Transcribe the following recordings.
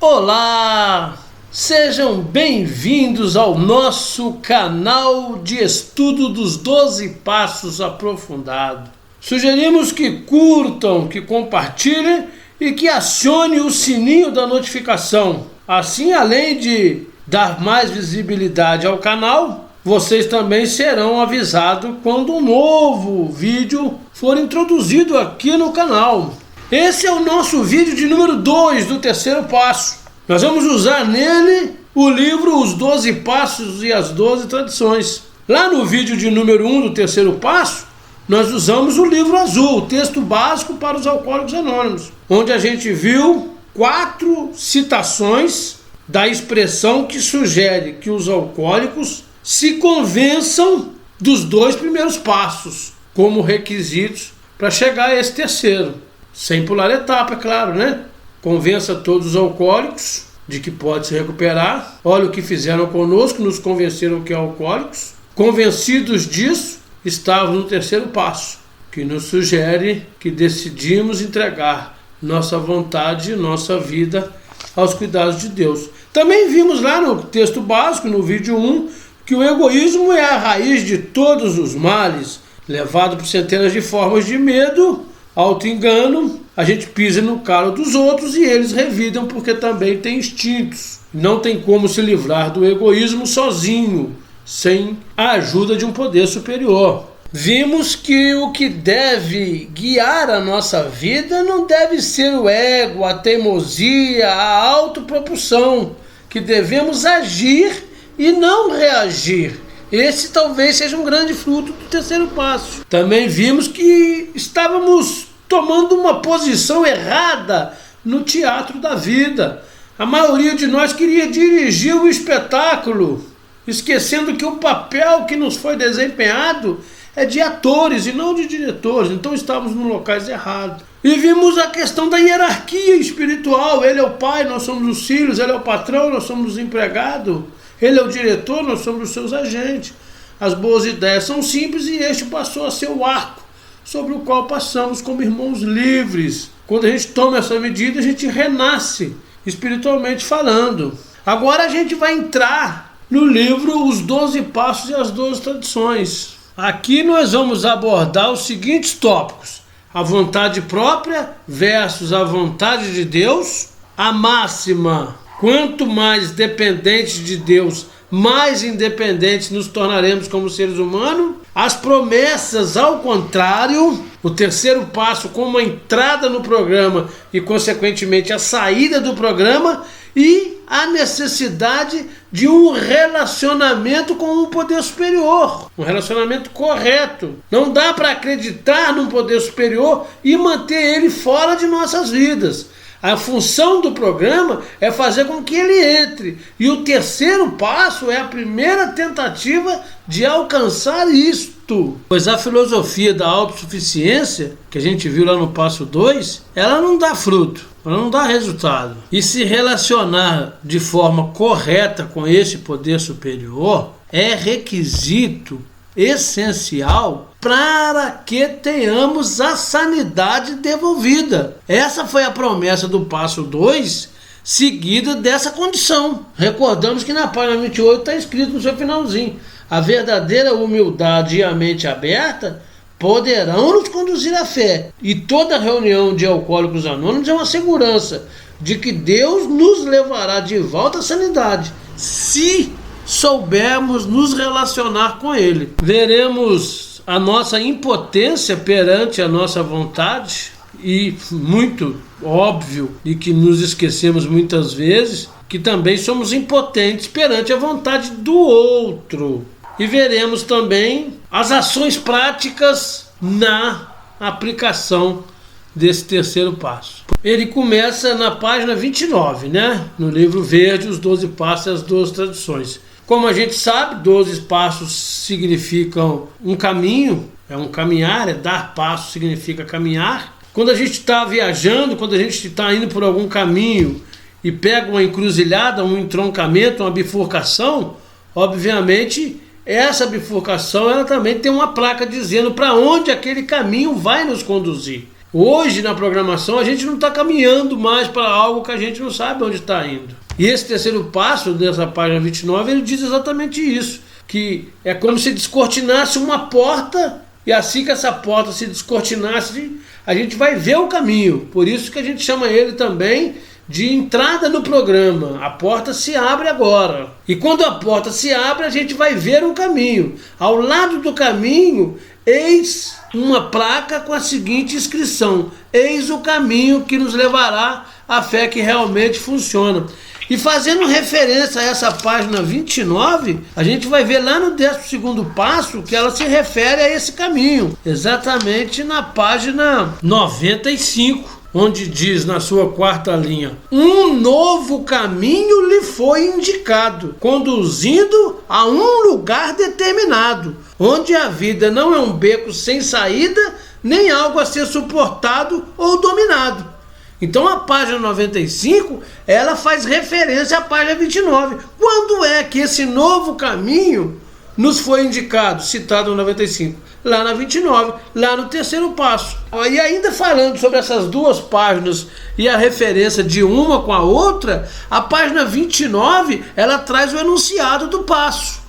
Olá! Sejam bem-vindos ao nosso canal de estudo dos 12 Passos Aprofundado. Sugerimos que curtam, que compartilhem e que acione o sininho da notificação. Assim, além de dar mais visibilidade ao canal, vocês também serão avisados quando um novo vídeo for introduzido aqui no canal. Esse é o nosso vídeo de número 2 do terceiro passo. Nós vamos usar nele o livro Os 12 Passos e as 12 Tradições. Lá no vídeo de número 1 do terceiro passo, nós usamos o livro azul, o texto básico para os Alcoólicos Anônimos, onde a gente viu 4 citações da expressão que sugere que os alcoólicos se convençam dos 2 primeiros passos como requisitos para chegar a esse terceiro. Sem pular etapa, é claro, né? Convença todos os alcoólicos de que pode se recuperar. Olha o que fizeram conosco, nos convenceram que é alcoólicos. Convencidos disso, estávamos no terceiro passo, que nos sugere que decidimos entregar nossa vontade e nossa vida aos cuidados de Deus. Também vimos lá no texto básico, no vídeo 1, que o egoísmo é a raiz de todos os males, levado por centenas de formas de medo, auto-engano. A gente pisa no calo dos outros e eles revidam porque também têm instintos. Não tem como se livrar do egoísmo sozinho, sem a ajuda de um poder superior. Vimos que o que deve guiar a nossa vida não deve ser o ego, a teimosia, a autopropulsão, que devemos agir e não reagir. Esse talvez seja um grande fruto do terceiro passo. Também vimos que estávamos tomando uma posição errada no teatro da vida. A maioria de nós queria dirigir o espetáculo, esquecendo que o papel que nos foi desempenhado é de atores e não de diretores. Então estávamos nos locais errados. E vimos a questão da hierarquia espiritual. Ele é o pai, nós somos os filhos. Ele é o patrão, nós somos os empregados. Ele é o diretor, nós somos os seus agentes. As boas ideias são simples e este passou a ser o arco sobre o qual passamos como irmãos livres. Quando a gente toma essa medida, a gente renasce, espiritualmente falando. Agora a gente vai entrar no livro Os 12 Passos e as 12 Tradições. Aqui nós vamos abordar os seguintes tópicos: a vontade própria versus a vontade de Deus, a máxima: quanto mais dependentes de Deus, mais independentes nos tornaremos como seres humanos. As promessas, ao contrário, o terceiro passo como a entrada no programa e, consequentemente, a saída do programa, e a necessidade de um relacionamento com um poder superior, um relacionamento correto. Não dá para acreditar num poder superior e manter ele fora de nossas vidas. A função do programa é fazer com que ele entre. E o terceiro passo é a primeira tentativa de alcançar isto. Pois a filosofia da autossuficiência, que a gente viu lá no passo 2, ela não dá fruto, ela não dá resultado. E se relacionar de forma correta com esse poder superior é requisito essencial para que tenhamos a sanidade devolvida. Essa foi a promessa do passo 2, seguida dessa condição. Recordamos que na página 28 está escrito no seu finalzinho: a verdadeira humildade e a mente aberta poderão nos conduzir à fé. E toda reunião de Alcoólicos Anônimos é uma segurança de que Deus nos levará de volta à sanidade, se soubermos nos relacionar com Ele. Veremos a nossa impotência perante a nossa vontade, e muito óbvio, e que nos esquecemos muitas vezes, que também somos impotentes perante a vontade do outro. E veremos também as ações práticas na aplicação desse terceiro passo. Ele começa na página 29, né? No livro verde, Os 12 Passos e as 12 Tradições. Como a gente sabe, 12 passos significam um caminho, é um caminhar, é dar passo significa caminhar. Quando a gente está viajando, quando a gente está indo por algum caminho e pega uma encruzilhada, um entroncamento, uma bifurcação, obviamente essa bifurcação ela também tem uma placa dizendo para onde aquele caminho vai nos conduzir. Hoje, na programação, a gente não está caminhando mais para algo que a gente não sabe onde está indo. E esse terceiro passo, dessa página 29, ele diz exatamente isso, que é como se descortinasse uma porta, e assim que essa porta se descortinasse, a gente vai ver o caminho. Por isso que a gente chama ele também de entrada no programa. A porta se abre agora. E quando a porta se abre, a gente vai ver um caminho. Ao lado do caminho, eis uma placa com a seguinte inscrição: eis o caminho que nos levará à fé que realmente funciona. E fazendo referência a essa página 29, a gente vai ver lá no 12º passo que ela se refere a esse caminho, exatamente na página 95, onde diz na sua quarta linha: um novo caminho lhe foi indicado, conduzindo a um lugar determinado, onde a vida não é um beco sem saída, nem algo a ser suportado ou dominado. Então a página 95, ela faz referência à página 29. Quando é que esse novo caminho nos foi indicado, citado no 95? Lá na 29, lá no terceiro passo. E ainda falando sobre essas duas páginas e a referência de uma com a outra, a página 29, ela traz o enunciado do passo,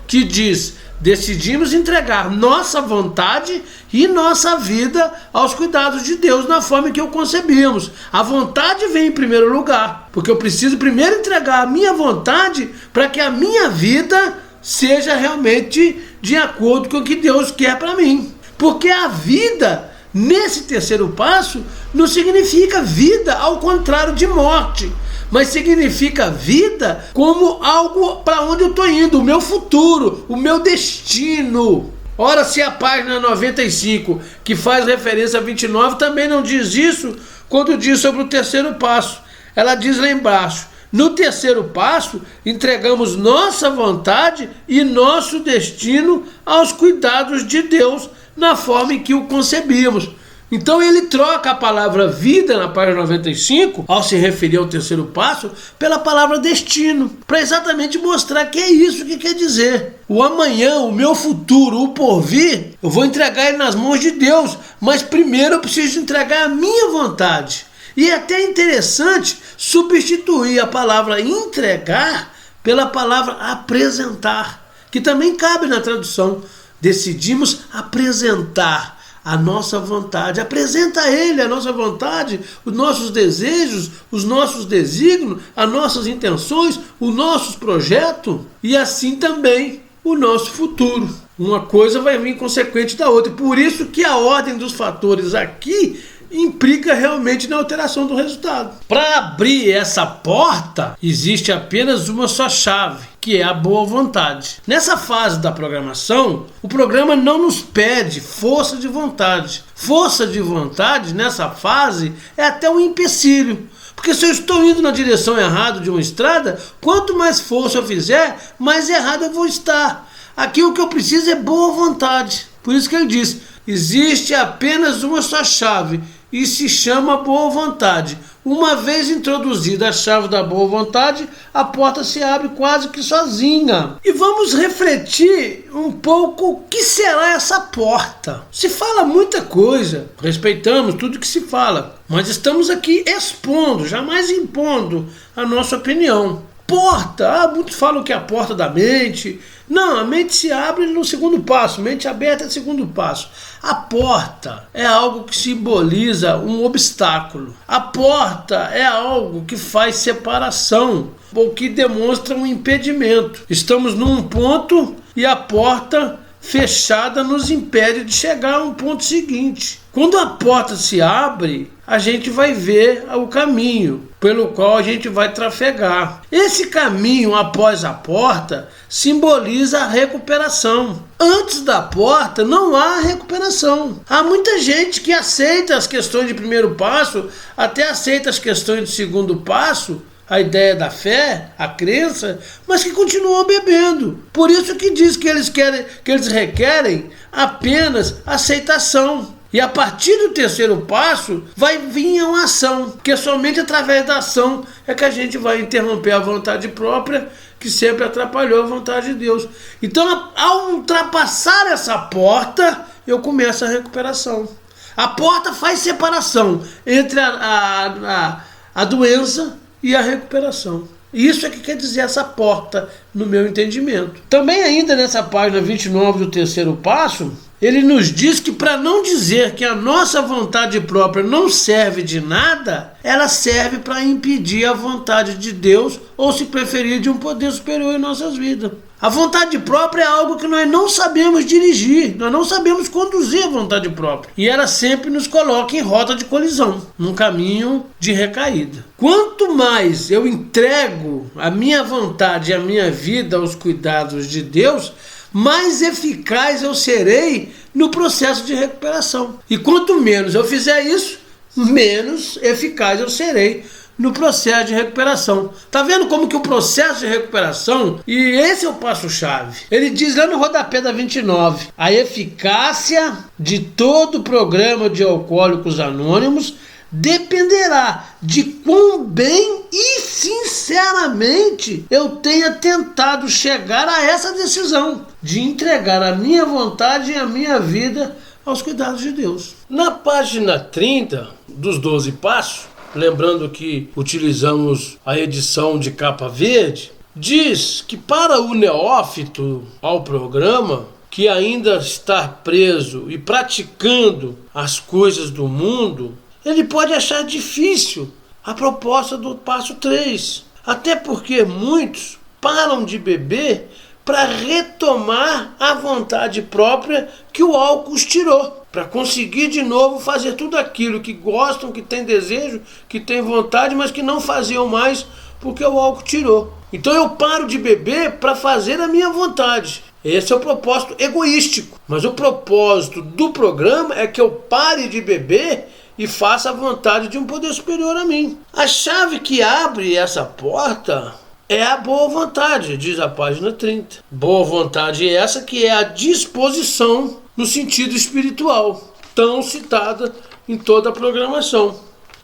que diz: decidimos entregar nossa vontade e nossa vida aos cuidados de Deus na forma que o concebíamos. A vontade vem em primeiro lugar, porque eu preciso primeiro entregar a minha vontade para que a minha vida seja realmente de acordo com o que Deus quer para mim. Porque a vida, nesse terceiro passo, não significa vida ao contrário de morte, mas significa vida como algo para onde eu estou indo, o meu futuro, o meu destino. Ora, se a página 95, que faz referência a 29, também não diz isso quando diz sobre o terceiro passo. Ela diz lá embaixo: no terceiro passo, entregamos nossa vontade e nosso destino aos cuidados de Deus na forma em que o concebíamos. Então ele troca a palavra vida na página 95, ao se referir ao terceiro passo, pela palavra destino, para exatamente mostrar que é isso que quer dizer. O amanhã, o meu futuro, o porvir, eu vou entregar ele nas mãos de Deus, mas primeiro eu preciso entregar a minha vontade. E é até interessante substituir a palavra entregar pela palavra apresentar, que também cabe na tradução. Decidimos apresentar a nossa vontade. Apresenta a Ele a nossa vontade, os nossos desejos, os nossos desígnios, as nossas intenções, os nossos projetos e assim também o nosso futuro. Uma coisa vai vir consequente da outra. Por isso que a ordem dos fatores aqui implica realmente na alteração do resultado. Para abrir essa porta, existe apenas uma só chave, que é a boa vontade. Nessa fase da programação, o programa não nos pede força de vontade. Força de vontade, nessa fase, é até um empecilho. Porque se eu estou indo na direção errada de uma estrada, quanto mais força eu fizer, mais errado eu vou estar. Aqui o que eu preciso é boa vontade. Por isso que ele diz: existe apenas uma só chave, e se chama boa vontade. Uma vez introduzida a chave da boa vontade, a porta se abre quase que sozinha. E vamos refletir um pouco o que será essa porta. Se fala muita coisa, respeitamos tudo que se fala, mas estamos aqui expondo, jamais impondo a nossa opinião. Porta, muitos falam que é a porta da mente. Não, a mente se abre no segundo passo, mente aberta é o segundo passo. A porta é algo que simboliza um obstáculo. A porta é algo que faz separação, ou que demonstra um impedimento. Estamos num ponto e a porta fechada nos impede de chegar a um ponto seguinte. Quando a porta se abre, a gente vai ver o caminho pelo qual a gente vai trafegar. Esse caminho após a porta simboliza a recuperação. Antes da porta não há recuperação. Há muita gente que aceita as questões de primeiro passo, até aceita as questões de segundo passo, a ideia da fé, a crença, mas que continuam bebendo. Por isso que diz que eles requerem apenas aceitação. E a partir do terceiro passo vai vir uma ação, porque somente através da ação é que a gente vai interromper a vontade própria, que sempre atrapalhou a vontade de Deus. Então, ao ultrapassar essa porta, eu começo a recuperação. A porta faz separação entre a doença e a recuperação. Isso é que quer dizer essa porta, no meu entendimento. Também ainda nessa página 29 do terceiro passo, ele nos diz que para não dizer que a nossa vontade própria não serve de nada, ela serve para impedir a vontade de Deus, ou se preferir, de um poder superior em nossas vidas. A vontade própria é algo que nós não sabemos dirigir, nós não sabemos conduzir a vontade própria. E ela sempre nos coloca em rota de colisão, num caminho de recaída. Quanto mais eu entrego a minha vontade e a minha vida aos cuidados de Deus, mais eficaz eu serei no processo de recuperação. E quanto menos eu fizer isso, menos eficaz eu serei no processo de recuperação. Tá vendo como que o processo de recuperação, e esse é o passo-chave, ele diz lá no rodapé da 29, a eficácia de todo o programa de Alcoólicos Anônimos dependerá de quão bem e sinceramente eu tenha tentado chegar a essa decisão de entregar a minha vontade e a minha vida aos cuidados de Deus. Na página 30 dos 12 passos, lembrando que utilizamos a edição de capa verde, diz que para o neófito ao programa, que ainda está preso e praticando as coisas do mundo, ele pode achar difícil a proposta do passo 3. Até porque muitos param de beber para retomar a vontade própria que o álcool os tirou, para conseguir de novo fazer tudo aquilo que gostam, que têm desejo, que têm vontade, mas que não faziam mais porque o álcool tirou. Então eu paro de beber para fazer a minha vontade. Esse é o propósito egoístico. Mas o propósito do programa é que eu pare de beber e faça a vontade de um poder superior a mim. A chave que abre essa porta é a boa vontade, diz a página 30. Boa vontade é essa que é a disposição no sentido espiritual, tão citada em toda a programação.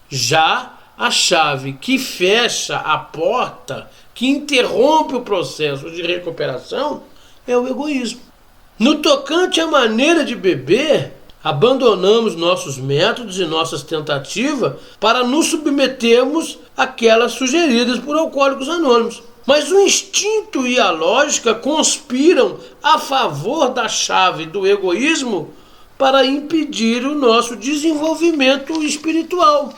Já a chave que fecha a porta, que interrompe o processo de recuperação, é o egoísmo. No tocante à maneira de beber, abandonamos nossos métodos e nossas tentativas para nos submetermos àquelas sugeridas por Alcoólicos Anônimos. Mas o instinto e a lógica conspiram a favor da chave do egoísmo para impedir o nosso desenvolvimento espiritual.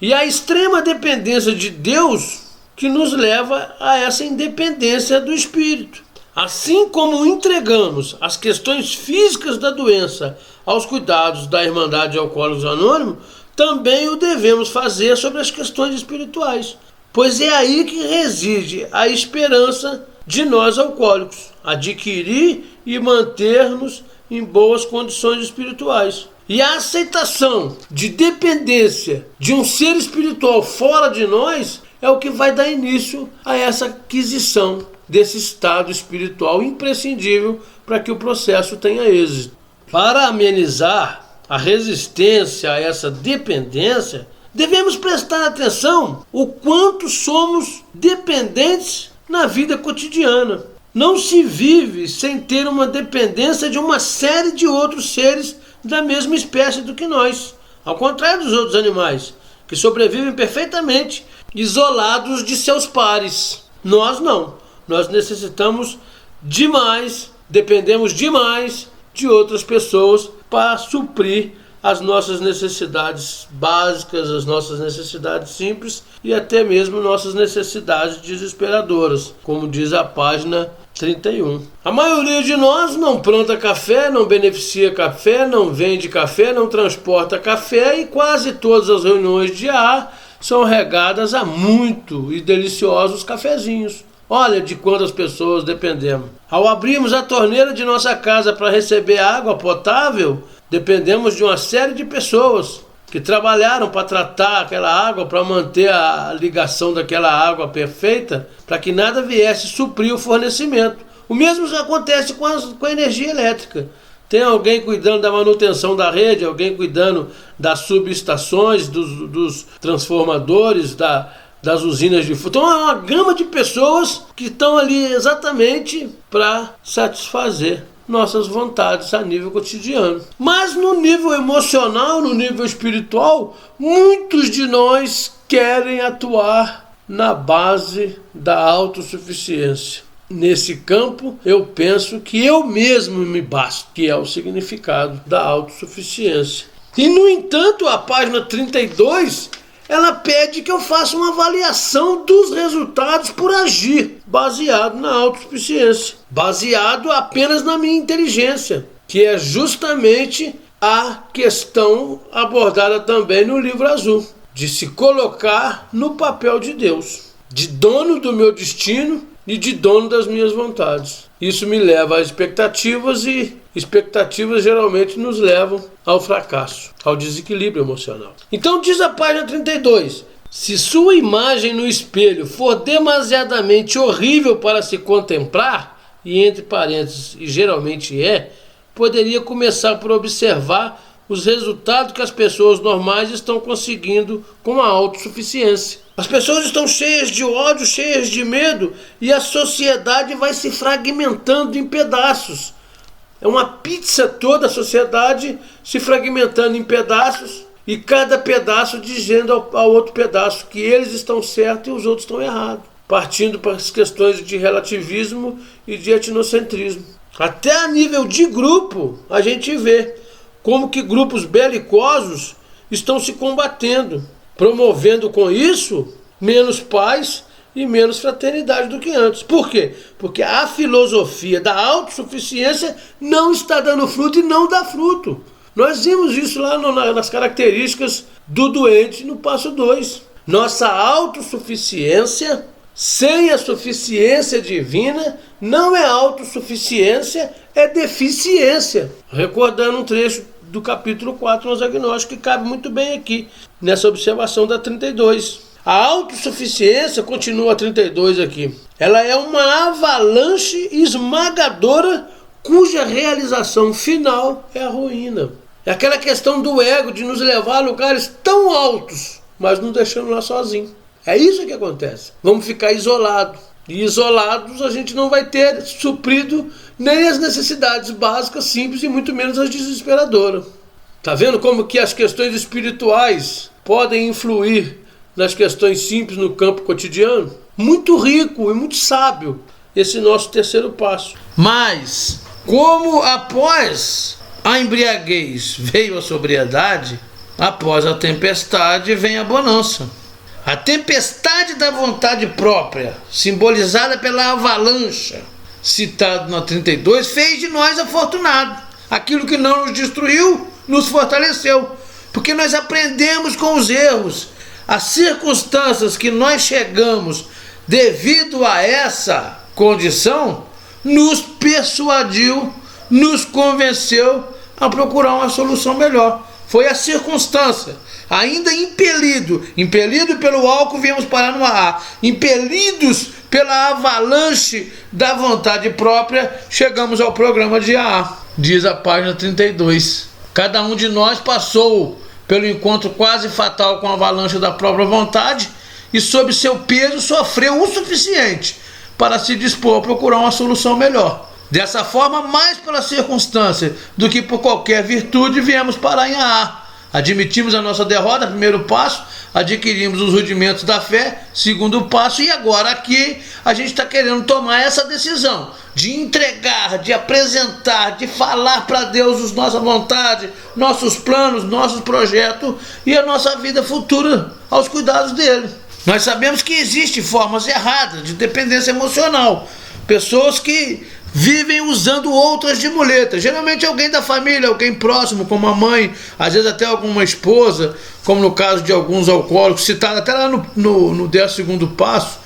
E a extrema dependência de Deus que nos leva a essa independência do espírito. Assim como entregamos as questões físicas da doença aos cuidados da Irmandade de Alcoólicos Anônimos, também o devemos fazer sobre as questões espirituais, pois é aí que reside a esperança de nós alcoólicos, adquirir e manter-nos em boas condições espirituais. E a aceitação de dependência de um ser espiritual fora de nós é o que vai dar início a essa aquisição desse estado espiritual imprescindível para que o processo tenha êxito. Para amenizar a resistência a essa dependência, devemos prestar atenção o quanto somos dependentes na vida cotidiana. Não se vive sem ter uma dependência de uma série de outros seres da mesma espécie do que nós, ao contrário dos outros animais, que sobrevivem perfeitamente isolados de seus pares. Nós não. Nós necessitamos demais, dependemos demais de outras pessoas para suprir as nossas necessidades básicas, as nossas necessidades simples e até mesmo nossas necessidades desesperadoras, como diz a página 31. A maioria de nós não planta café, não beneficia café, não vende café, não transporta café e quase todas as reuniões de ar são regadas a muito e deliciosos cafezinhos. Olha de quantas pessoas dependemos. Ao abrirmos a torneira de nossa casa para receber água potável, dependemos de uma série de pessoas que trabalharam para tratar aquela água, para manter a ligação daquela água perfeita, para que nada viesse suprir o fornecimento. O mesmo acontece com a energia elétrica. Tem alguém cuidando da manutenção da rede, alguém cuidando das subestações, dos transformadores, das usinas de fogo. Então é uma gama de pessoas que estão ali exatamente para satisfazer nossas vontades a nível cotidiano. Mas no nível emocional, no nível espiritual, muitos de nós querem atuar na base da autossuficiência. Nesse campo, eu penso que eu mesmo me basto, que é o significado da autossuficiência. E, no entanto, a página 32, ela pede que eu faça uma avaliação dos resultados por agir, baseado na autossuficiência, baseado apenas na minha inteligência, que é justamente a questão abordada também no livro azul, de se colocar no papel de Deus, de dono do meu destino e de dono das minhas vontades. Isso me leva a expectativas e expectativas geralmente nos levam ao fracasso, ao desequilíbrio emocional. Então diz a página 32, se sua imagem no espelho for demasiadamente horrível para se contemplar, e entre parênteses, e geralmente poderia começar por observar os resultados que as pessoas normais estão conseguindo com a autossuficiência. As pessoas estão cheias de ódio, cheias de medo, e a sociedade vai se fragmentando em pedaços. É uma pizza toda a sociedade se fragmentando em pedaços, e cada pedaço dizendo ao outro pedaço que eles estão certos e os outros estão errados, partindo para as questões de relativismo e de etnocentrismo. Até a nível de grupo, a gente vê como que grupos belicosos estão se combatendo, promovendo com isso menos paz e menos fraternidade do que antes. Por quê? Porque a filosofia da autossuficiência não está dando fruto e não dá fruto. Nós vimos isso lá nas características do doente no passo 2. Nossa autossuficiência, sem a suficiência divina, não é autossuficiência, é deficiência. Recordando um trecho do capítulo 4 nos agnósticos, que cabe muito bem aqui, nessa observação da 32. A autossuficiência, continua a 32 aqui, ela é uma avalanche esmagadora cuja realização final é a ruína. É aquela questão do ego de nos levar a lugares tão altos, mas não deixando lá sozinho. É isso que acontece. Vamos ficar isolados. E isolados a gente não vai ter suprido nem as necessidades básicas, simples, e muito menos as desesperadoras. Tá vendo como que as questões espirituais podem influir nas questões simples no campo cotidiano? Muito rico e muito sábio esse nosso terceiro passo. Mas, como após a embriaguez veio a sobriedade, após a tempestade vem a bonança. A tempestade da vontade própria, simbolizada pela avalanche, citado na 32, fez de nós afortunados. Aquilo que não nos destruiu, nos fortaleceu. Porque nós aprendemos com os erros. As circunstâncias que nós chegamos devido a essa condição, nos persuadiu, nos convenceu a procurar uma solução melhor. Foi a circunstância. Ainda impelido pelo álcool, viemos parar no AA. Impelidos pela avalanche da vontade própria, chegamos ao programa de AA. Diz a página 32. Cada um de nós passou pelo encontro quase fatal com a avalanche da própria vontade e, sob seu peso, sofreu o suficiente para se dispor a procurar uma solução melhor. Dessa forma, mais pela circunstância do que por qualquer virtude, viemos parar em AA. Admitimos a nossa derrota, primeiro passo, adquirimos os rudimentos da fé, segundo passo, e agora aqui a gente está querendo tomar essa decisão de entregar, de apresentar, de falar para Deus a nossa vontade, nossos planos, nossos projetos e a nossa vida futura aos cuidados dele. Nós sabemos que existem formas erradas de dependência emocional, pessoas que vivem usando outras de muleta, geralmente alguém da família, alguém próximo, como a mãe, às vezes até alguma esposa, como no caso de alguns alcoólicos, citado até lá no 12º passo,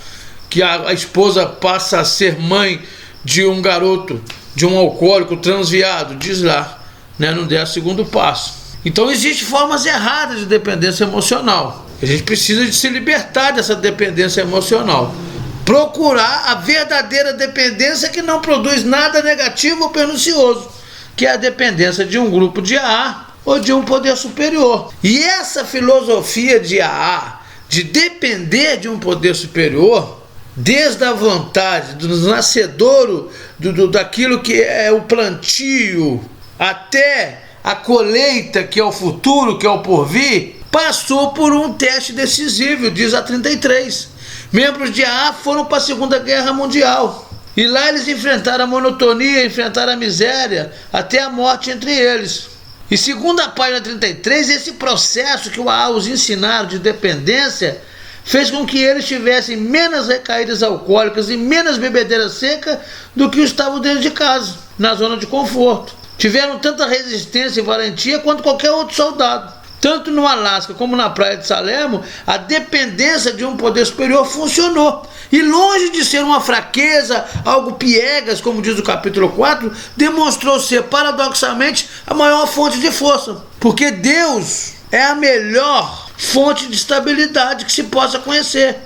que a esposa passa a ser mãe de um garoto, de um alcoólico transviado, diz lá, né, no 12º passo. Então existem formas erradas de dependência emocional. A gente precisa de se libertar dessa dependência emocional. Procurar a verdadeira dependência que não produz nada negativo ou pernicioso, que é a dependência de um grupo de AA ou de um poder superior. E essa filosofia de AA, de depender de um poder superior, desde a vontade, do nascedouro, daquilo que é o plantio, até a colheita, que é o futuro, que é o porvir, passou por um teste decisivo, diz a 33. Membros de AA foram para a Segunda Guerra Mundial. E lá eles enfrentaram a monotonia, enfrentaram a miséria, até a morte entre eles. E segundo a página 33, esse processo que o AA os ensinaram de dependência fez com que eles tivessem menos recaídas alcoólicas e menos bebedeira seca do que estavam dentro de casa, na zona de conforto. Tiveram tanta resistência e valentia quanto qualquer outro soldado. Tanto no Alasca como na praia de Salerno, a dependência de um poder superior funcionou. E longe de ser uma fraqueza, algo piegas, como diz o capítulo 4, demonstrou ser, paradoxalmente, a maior fonte de força. Porque Deus é a melhor fonte de estabilidade que se possa conhecer.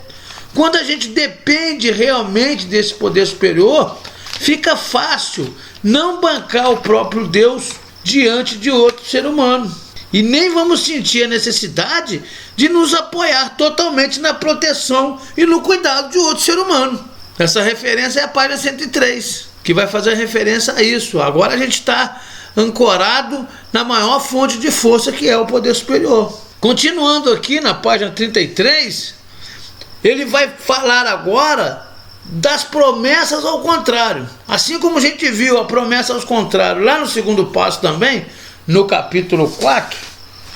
Quando a gente depende realmente desse poder superior, fica fácil não bancar o próprio Deus diante de outro ser humano. E nem vamos sentir a necessidade de nos apoiar totalmente na proteção e no cuidado de outro ser humano. Essa referência é a página 103, que vai fazer referência a isso. Agora a gente está ancorado na maior fonte de força, que é o poder superior. Continuando aqui na página 33, ele vai falar agora das promessas ao contrário. Assim como a gente viu a promessa ao contrário lá no segundo passo também, no capítulo 4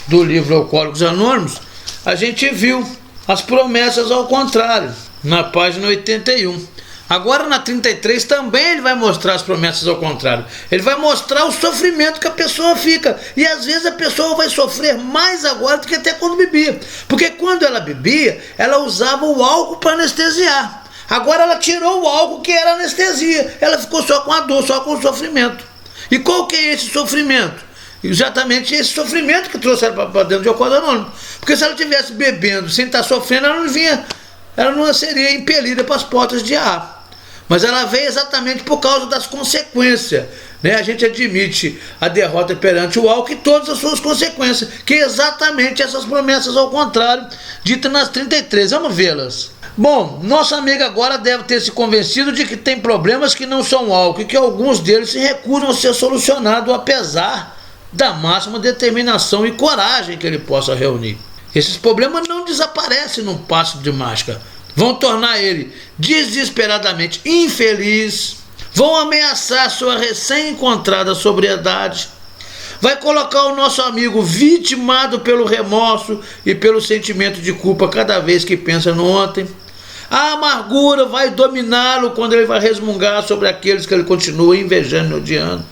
do livro Alcoólicos Anônimos, a gente viu as promessas ao contrário, na página 81. Agora na 33 também ele vai mostrar as promessas ao contrário. Ele vai mostrar o sofrimento que a pessoa fica. E às vezes a pessoa vai sofrer mais agora do que até quando bebia. Porque quando ela bebia, ela usava o álcool para anestesiar. Agora ela tirou o álcool, que era anestesia. Ela ficou só com a dor, só com o sofrimento. E qual que é esse sofrimento? Exatamente esse sofrimento que trouxe ela para dentro de Alcoólicos Anônimos. Porque se ela estivesse bebendo sem estar sofrendo, ela não seria impelida para as portas de AA. Mas ela veio exatamente por causa das consequências. A gente admite a derrota perante o álcool e todas as suas consequências, que é exatamente essas promessas ao contrário, ditas nas 33. Vamos vê-las. Bom, nossa amiga agora deve ter se convencido de que tem problemas que não são álcool e que alguns deles se recusam a ser solucionados, apesar da máxima determinação e coragem que ele possa reunir. Esses problemas não desaparecem num passo de mágica. Vão tornar ele desesperadamente infeliz, vão ameaçar sua recém-encontrada sobriedade, vai colocar o nosso amigo vitimado pelo remorso e pelo sentimento de culpa cada vez que pensa no ontem. A amargura vai dominá-lo quando ele vai resmungar sobre aqueles que ele continua invejando e odiando.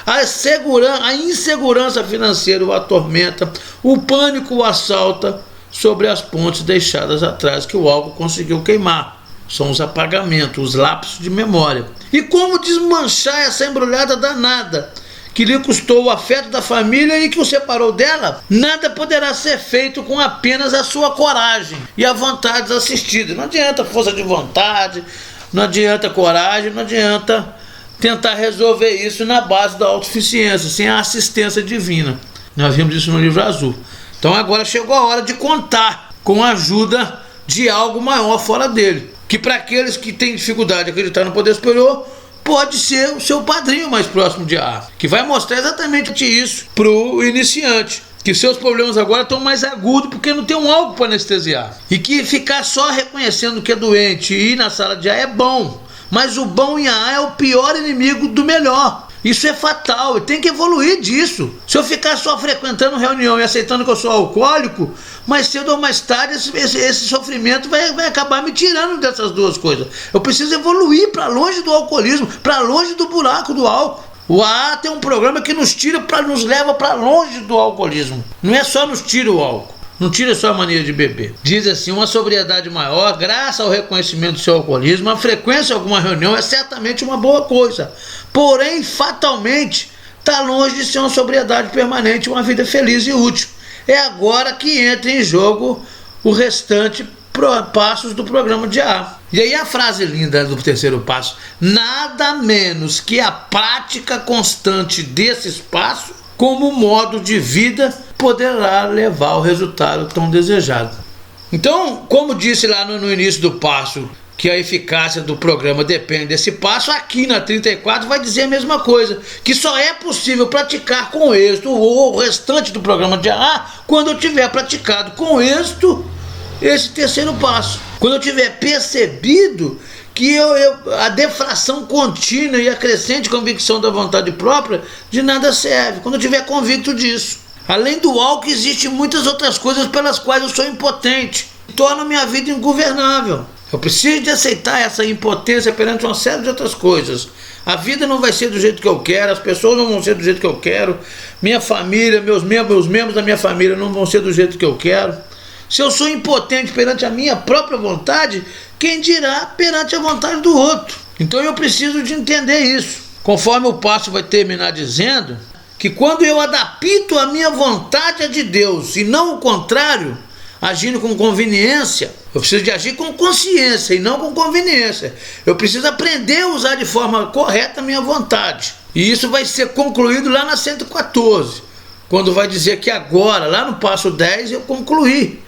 A insegurança financeira o atormenta, o pânico o assalta sobre as pontes deixadas atrás que o álcool conseguiu queimar. São os apagamentos, os lapsos de memória. E como desmanchar essa embrulhada danada que lhe custou o afeto da família e que o separou dela? Nada poderá ser feito com apenas a sua coragem e a vontade assistida. Não adianta força de vontade, não adianta coragem, não adianta tentar resolver isso na base da autossuficiência, sem a assistência divina. Nós vimos isso no livro azul. Então agora chegou a hora de contar com a ajuda de algo maior fora dele, que para aqueles que têm dificuldade de acreditar no poder superior, pode ser o seu padrinho mais próximo de AA, que vai mostrar exatamente isso para o iniciante, que seus problemas agora estão mais agudos porque não tem um álcool para anestesiar, e que ficar só reconhecendo que é doente e ir na sala de AA é bom, mas o bom em AA é o pior inimigo do melhor. Isso é fatal, e tem que evoluir disso. Se eu ficar só frequentando reunião e aceitando que eu sou alcoólico, mais cedo ou mais tarde esse sofrimento vai acabar me tirando dessas duas coisas. Eu preciso evoluir para longe do alcoolismo, para longe do buraco do álcool. O AA tem um programa que nos leva para longe do alcoolismo. Não é só nos tira o álcool, não tira só a mania de beber. Diz assim: uma sobriedade maior, graças ao reconhecimento do seu alcoolismo, a frequência de alguma reunião é certamente uma boa coisa. Porém, fatalmente, está longe de ser uma sobriedade permanente, uma vida feliz e útil. É agora que entra em jogo o restante passos do programa de AA. E aí a frase linda do terceiro passo: nada menos que a prática constante desses passos como modo de vida poderá levar ao resultado tão desejado. Então, como disse lá no início do passo, que a eficácia do programa depende desse passo, aqui na 34 vai dizer a mesma coisa, que só é possível praticar com êxito o restante do programa de AA quando eu tiver praticado com êxito esse terceiro passo. Quando eu tiver percebido que a defração contínua e a crescente convicção da vontade própria de nada serve. Quando eu tiver convicto disso. Além do álcool, existem muitas outras coisas pelas quais eu sou impotente. Torna minha vida ingovernável. Eu preciso de aceitar essa impotência perante uma série de outras coisas. A vida não vai ser do jeito que eu quero, as pessoas não vão ser do jeito que eu quero, minha família, os membros da minha família não vão ser do jeito que eu quero. Se eu sou impotente perante a minha própria vontade, quem dirá perante a vontade do outro? Então eu preciso de entender isso. Conforme o passo vai terminar dizendo que quando eu adapto a minha vontade à de Deus e não o contrário, agindo com conveniência, eu preciso de agir com consciência e não com conveniência. Eu preciso aprender a usar de forma correta a minha vontade. E isso vai ser concluído lá na 114, quando vai dizer que agora, lá no passo 10, eu concluí.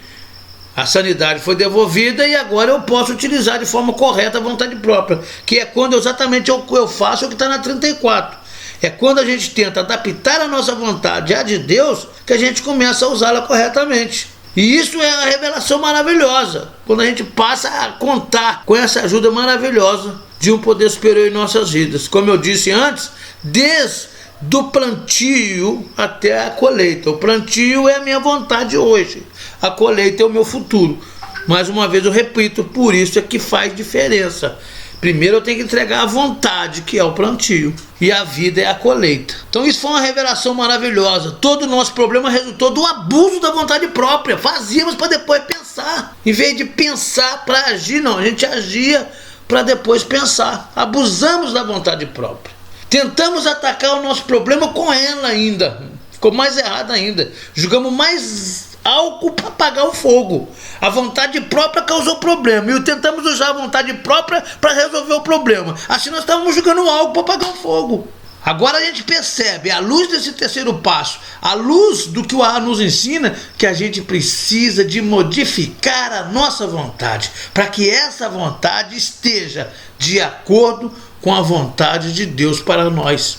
A sanidade foi devolvida e agora eu posso utilizar de forma correta a vontade própria, que é quando exatamente eu faço o que está na 34. É quando a gente tenta adaptar a nossa vontade à de Deus que a gente começa a usá-la corretamente. E isso é a revelação maravilhosa, quando a gente passa a contar com essa ajuda maravilhosa de um poder superior em nossas vidas. Como eu disse antes, desde do plantio até a colheita. O plantio é a minha vontade hoje, a colheita é o meu futuro. Mais uma vez eu repito, por isso é que faz diferença. Primeiro eu tenho que entregar a vontade, que é o plantio, e a vida é a colheita. Então isso foi uma revelação maravilhosa. Todo o nosso problema resultou do abuso da vontade própria. Fazíamos para depois pensar. Em vez de pensar para agir, não, a gente agia para depois pensar. Abusamos da vontade própria. Tentamos atacar o nosso problema com ela ainda. Ficou mais errado ainda. Jogamos mais álcool para apagar o fogo. A vontade própria causou problema. E tentamos usar a vontade própria para resolver o problema. Assim nós estávamos jogando álcool para apagar o fogo. Agora a gente percebe, à luz desse terceiro passo, à luz do que o AA nos ensina, que a gente precisa de modificar a nossa vontade, para que essa vontade esteja de acordo com a vontade de Deus para nós.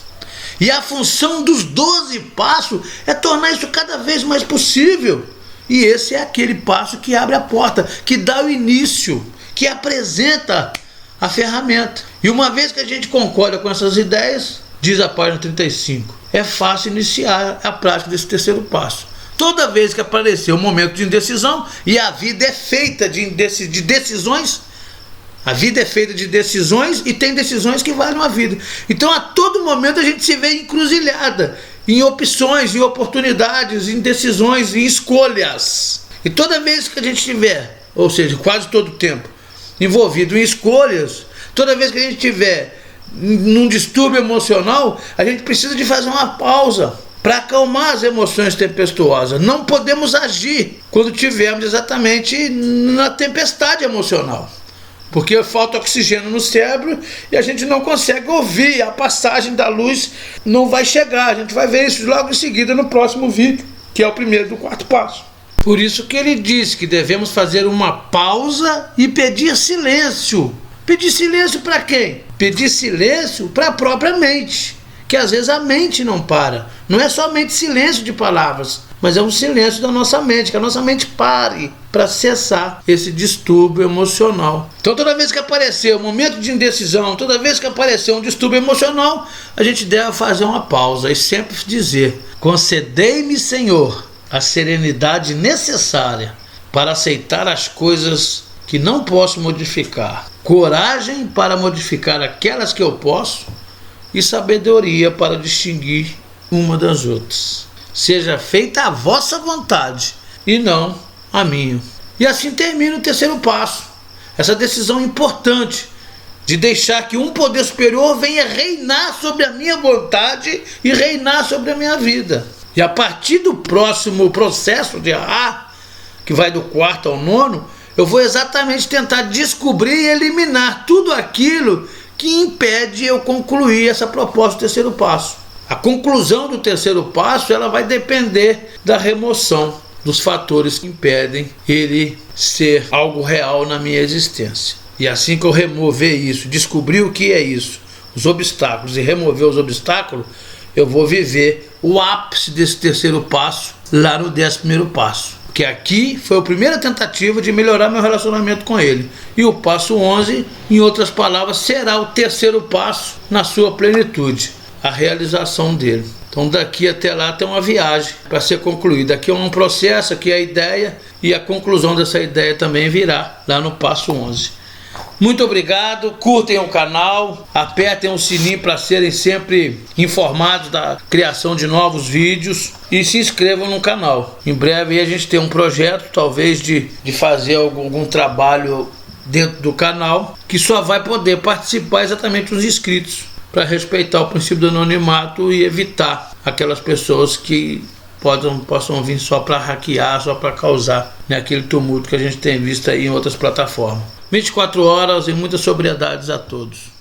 E a função dos 12 passos é tornar isso cada vez mais possível. E esse é aquele passo que abre a porta, que dá o início, que apresenta a ferramenta. E uma vez que a gente concorda com essas ideias, diz a página 35, é fácil iniciar a prática desse terceiro passo. Toda vez que aparecer um momento de indecisão, e a vida é feita de decisões, a vida é feita de decisões e tem decisões que valem a vida. Então a todo momento a gente se vê encruzilhada, em opções, em oportunidades, em decisões, em escolhas. E toda vez que a gente estiver, ou seja, quase todo o tempo, envolvido em escolhas, toda vez que a gente estiver num distúrbio emocional, a gente precisa de fazer uma pausa para acalmar as emoções tempestuosas. Não podemos agir quando estivermos exatamente na tempestade emocional, porque falta oxigênio no cérebro e a gente não consegue ouvir, a passagem da luz não vai chegar. A gente vai ver isso logo em seguida no próximo vídeo, que é o primeiro do quarto passo. Por isso que ele diz que devemos fazer uma pausa e pedir silêncio. Pedir silêncio para quem? Pedir silêncio para a própria mente, que às vezes a mente não para. Não é somente silêncio de palavras, mas é um silêncio da nossa mente, que a nossa mente pare para cessar esse distúrbio emocional. Então toda vez que aparecer um momento de indecisão, toda vez que aparecer um distúrbio emocional, a gente deve fazer uma pausa e sempre dizer: concedei-me, Senhor, a serenidade necessária para aceitar as coisas que não posso modificar, coragem para modificar aquelas que eu posso e sabedoria para distinguir uma das outras. Seja feita a vossa vontade e não a minha. E assim termina o terceiro passo, essa decisão importante de deixar que um poder superior venha reinar sobre a minha vontade e reinar sobre a minha vida. E a partir do próximo processo de AA, que vai do 4º ao 9º, eu vou exatamente tentar descobrir e eliminar tudo aquilo que impede eu concluir essa proposta do terceiro passo. A conclusão do terceiro passo, ela vai depender da remoção dos fatores que impedem ele ser algo real na minha existência. E assim que eu remover isso, descobrir o que é isso, os obstáculos, e remover os obstáculos, eu vou viver o ápice desse terceiro passo lá no 11º passo. Que aqui foi a primeira tentativa de melhorar meu relacionamento com ele. E o passo 11, em outras palavras, será o terceiro passo na sua plenitude, a realização dele. Então daqui até lá tem uma viagem para ser concluída. Aqui é um processo, aqui é a ideia, e a conclusão dessa ideia também virá lá no passo 11. Muito obrigado, curtem o canal, apertem o sininho para serem sempre informados da criação de novos vídeos e se inscrevam no canal. Em breve a gente tem um projeto, talvez de fazer algum trabalho dentro do canal, que só vai poder participar exatamente os inscritos, para respeitar o princípio do anonimato e evitar aquelas pessoas que possam vir só para hackear, só para causar, né, aquele tumulto que a gente tem visto aí em outras plataformas. 24 horas e muitas sobriedades a todos.